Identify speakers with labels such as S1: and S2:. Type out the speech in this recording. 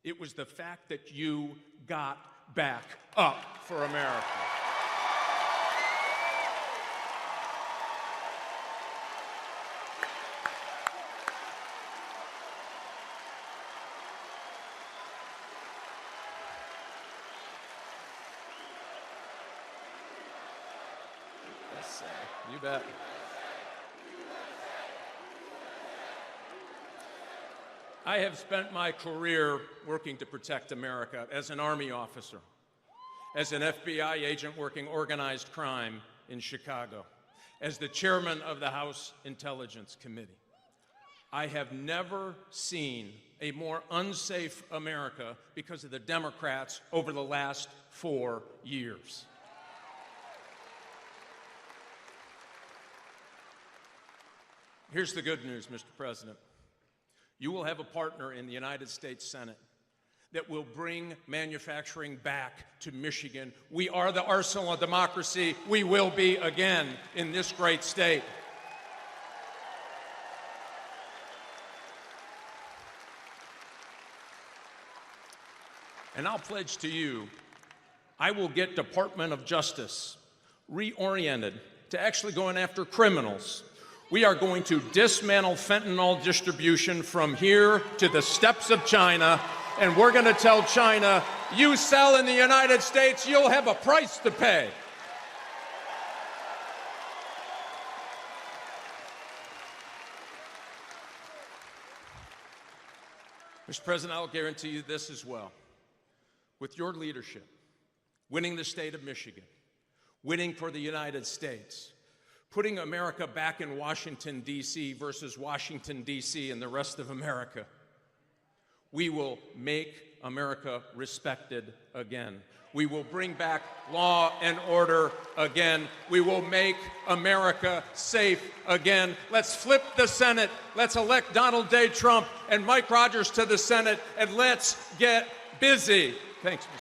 S1: It was the fact that you got back up for America. Yes, sir. You bet. I have spent my career working to protect America as an Army officer, as an FBI agent working organized crime in Chicago, as the chairman of the House Intelligence Committee. I have never seen a more unsafe America because of the Democrats over the last 4 years. Here's the good news, Mr. President. You will have a partner in the United States Senate that will bring manufacturing back to Michigan. We are the arsenal of democracy. We will be again in this great state. And I'll pledge to you, I will get Department of Justice reoriented to actually going after criminals. We are going to dismantle fentanyl distribution from here to the steppes of China, and we're going to tell China, you sell in the United States, you'll have a price to pay. Mr. President, I'll guarantee you this as well. With your leadership, winning the state of Michigan, winning for the United States, putting America back in Washington, D.C. versus Washington, D.C. and the rest of America, we will make America respected again. We will bring back law and order again. We will make America safe again. Let's flip the Senate. Let's elect Donald J. Trump and Mike Rogers to the Senate, and let's get busy. Thanks, Mr.